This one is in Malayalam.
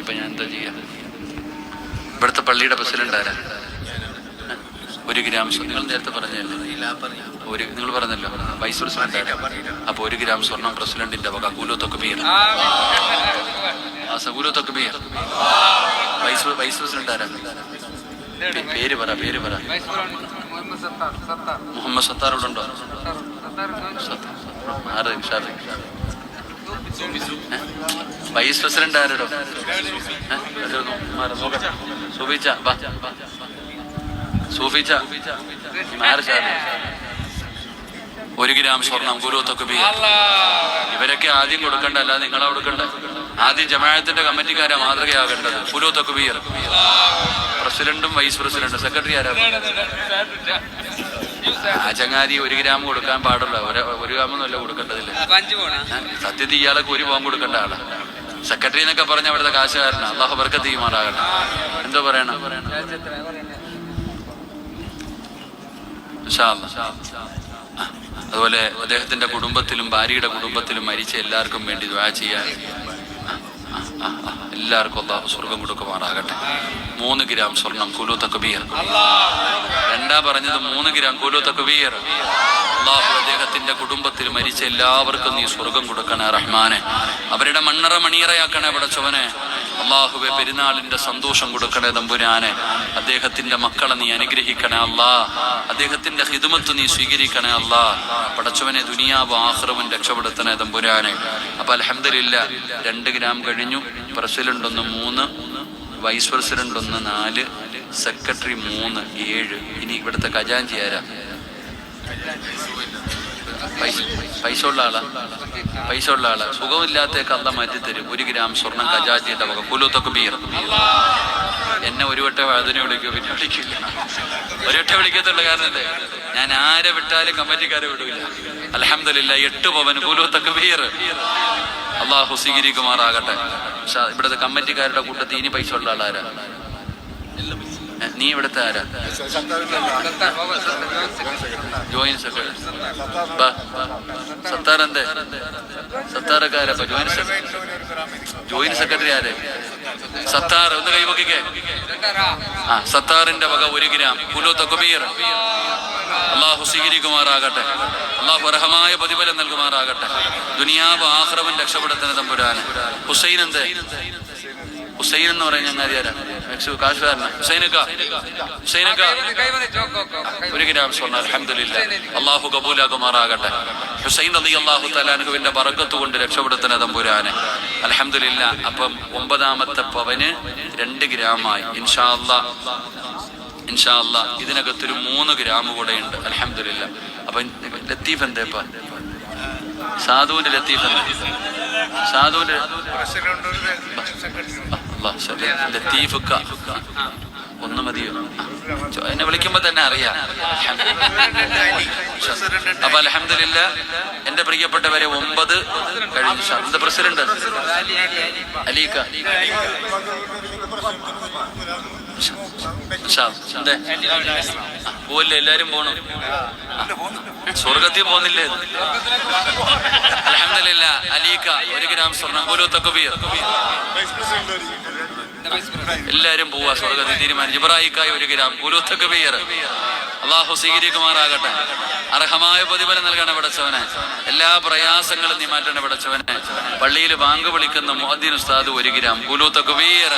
ഇനിയിപ്പോൾ ഞാൻ എന്താ ചെയ്യുക? ഇവിടുത്തെ പള്ളിയുടെ പ്രസിഡന്റ് ആരാ? 1 ഗ്രാം. നിങ്ങൾ നേരത്തെ പറഞ്ഞല്ലേ, നിങ്ങൾ പറഞ്ഞല്ലോ വൈസ് പ്രസിഡന്റ് ആരാ? അപ്പോൾ 1 ഗ്രാം സ്വർണം പ്രസിഡന്റിന്റെ വക. കൂലോ തക്ബീർ. കൂലോ തക്ബീർ. വൈസ് പ്രസിഡന്റ് ആരാ? പേര് പറ. മുഹമ്മദ് സത്താർ ഇവിടെ ഉണ്ടോ? വൈസ് പ്രസിഡന്റ് ആരോ? സൂഫിച്ച 1 ഗ്രാം സ്വർണം കൂലോ തക്ബീർ. ഇവരൊക്കെ ആദ്യം കൊടുക്കണ്ട, അല്ലാതെ നിങ്ങളാ കൊടുക്കണ്ട. ആദ്യം ജമാഅത്തിന്റെ കമ്മിറ്റിക്കാരാ മാതൃകയാകേണ്ടത്. കൂലോ തക്ബീർ. പ്രസിഡന്റും വൈസ് പ്രസിഡന്റും സെക്രട്ടറി ആരാ? ആ ചങ്ങാതി 1 ഗ്രാം കൊടുക്കാൻ പാടില്ല. 1 ഗ്രാമൊന്നുമല്ല കൊടുക്കേണ്ടതില്ല. സത്യത്തിൽ ഇയാളൊക്കെ 1 പവൻ കൊടുക്കേണ്ട ആളാ. സെക്രട്ടറി എന്നൊക്കെ പറഞ്ഞ അവിടുത്തെ കാശുകാരനാ. അള്ളാഹു ബർക്കത്ത് ചെയ്യുമാറാകട്ടെ. എന്തോ പറയണം? അതുപോലെ അദ്ദേഹത്തിന്റെ കുടുംബത്തിലും ഭാര്യയുടെ കുടുംബത്തിലും മരിച്ച എല്ലാവർക്കും വേണ്ടി ദുആ ചെയ്യാൻ. എല്ലാവർക്കും അള്ളാഹു സ്വർഗം കൊടുക്കുമാറാകട്ടെ. 3 ഗ്രാം സ്വർണം കൂലോ തക്ബീർ. രണ്ടാ പറഞ്ഞത് 3 ഗ്രാം കൂലോ തക്ബീർ. അള്ളാഹു അദ്ദേഹത്തിന്റെ കുടുംബത്തിൽ മരിച്ച എല്ലാവർക്കും നീ സ്വർഗം കൊടുക്കണേ റഹ്മാനെ. അവരുടെ മണ്ണറ മണിയറയാക്കണേ പടച്ചവനെ. അള്ളാഹുവെ പെരുന്നാളിന്റെ സന്തോഷം കൊടുക്കണേ തമ്പുരാനെ. അദ്ദേഹത്തിന്റെ മക്കളെ നീ അനുഗ്രഹിക്കണേ അല്ലാ. അദ്ദേഹത്തിന്റെ ഖിദ്മത്ത് നീ സ്വീകരിക്കണേ അല്ലാ. പടച്ചവനെ ദുനിയാവ് ആഖിറവും രക്ഷപ്പെടുത്തണേ തമ്പുരാനെ. അപ്പൊ അൽഹംദുലില്ലാ 2 ഗ്രാം കഴിഞ്ഞു. President 1, 3, vice president 1, 4, secretary 3, 7. ഇനി ഇവിടുത്തെ ഖജാൻജി ആരാ? പൈസ ഉള്ള ആളാ. സുഖമില്ലാത്തേക്ക് അല്ല മാറ്റി തരും. 1 ഗ്രാം സ്വർണം ഖജാൻജിയുടെ വക. കൂലോ തക്ബീർ. എന്നെ 1 വട്ടം അതിനെ വിളിക്കൂ, പിന്നെ വിളിക്കില്ല. 1 വട്ടം വിളിക്കത്തുള്ള കാരണം എന്തേ? ഞാൻ ആരെ വിട്ടാലും കമ്മിറ്റിക്കാരെ വിടൂല. അൽഹംദുലില്ലാ 8 പവൻ കൂലോ തക്ബീർ. അള്ളാഹു സ്വീകരിക്കുമാറാകട്ടെ. ഇവിടുത്തെ കമ്മിറ്റിക്കാരുടെ കൂട്ടത്തിൽ ഇനി പൈസ ഉള്ള ആളാരാ? നീ ഇവിടുത്തെ ആരാ? Joint secretary. സത്താർ എന്തേ? സത്താറൊക്കെ ആരാ? ജോയിന്റ് സെക്രട്ടറി ആരെ? സത്താർ. ഒന്ന് കൈവക്കിക്കേ. സത്താറിന്റെ വക 1 ഗ്രാം കൂലോ തക്ബീർ. അള്ളാഹു സ്വീകരിക്കുമാറാകട്ടെ. അള്ളാഹു അർഹമായ പ്രതിഫലം നൽകുമാറാകട്ടെ. ദുനിയാവ് ആഖിറവും രക്ഷപ്പെടുത്തുന്ന തമ്പുരാന്. ഹുസൈൻ എന്തേ? ഹുസൈൻ എന്ന് പറയുന്ന ചങ്ങാതി ആരാ? കാശുകാരനാ. ഹുസൈനക്ക 1 ഗ്രാം സ്വർണ്ണം. അൽഹംദുലില്ലാ അള്ളാഹു കബൂലാകുമാറാകട്ടെ. ഹുസൈൻ റളിയല്ലാഹു തആല അൻഹുവിന്റെ ബറക്കത്ത് കൊണ്ട് രക്ഷപ്പെടുത്തുന്ന തമ്പുരാനെ. അൽഹംദുലില്ലാ. അപ്പം 9ാമത്തെ പവന് 2 ഗ്രാമായി. ഇൻഷാ അല്ലാ ഇതിനകത്തൊരു 3 ഗ്രാം കൂടെ ഉണ്ട്. അൽഹംദുലില്ലാ. അപ്പൊ ലത്തീഫ് എന്തേപ്പാ? സാധുവിന്റെ ലത്തീഫ് സാധുവിന്റെ ലത്തീഫുക്ക ഒന്ന് മതിയോ? എന്നെ വിളിക്കുമ്പോ തന്നെ അറിയാം. അപ്പൊ അൽഹംദുലില്ലാ എന്റെ പ്രിയപ്പെട്ടവരെ 9 കഴിഞ്ഞു. എന്താ പ്രസിഡന്റ്? അലീക്ക. പോവില്ലേ? എല്ലാരും പോണു. സ്വർഗത്തിൽ പോകുന്നില്ലേ? അൽഹംദുലില്ലാ അലീക്ക 1 ഗ്രാം സ്വർണം കൂലോ തക്ബീർ. എല്ലാരും പോവാ സ്വർഗത്തിൽ തീരുമാനിച്ചു. ഇബ്രാഹിക്കായി 1 ഗ്രാം കൂലോ തക്ബീർ. അള്ളാഹു സ്വീകരിക്കുമാറാകട്ടെ. അർഹമായ പ്രതിഫലം നൽകണ പടച്ചവനെ. എല്ലാ പ്രയാസങ്ങളും നീ മാറ്റണ പടച്ചവനെ. പള്ളിയിൽ ബാങ്ക് വിളിക്കുന്ന മുഅദ്ദിൻ ഉസ്താദ് 1 ഗ്രാം കൂലോ തക്ബീർ.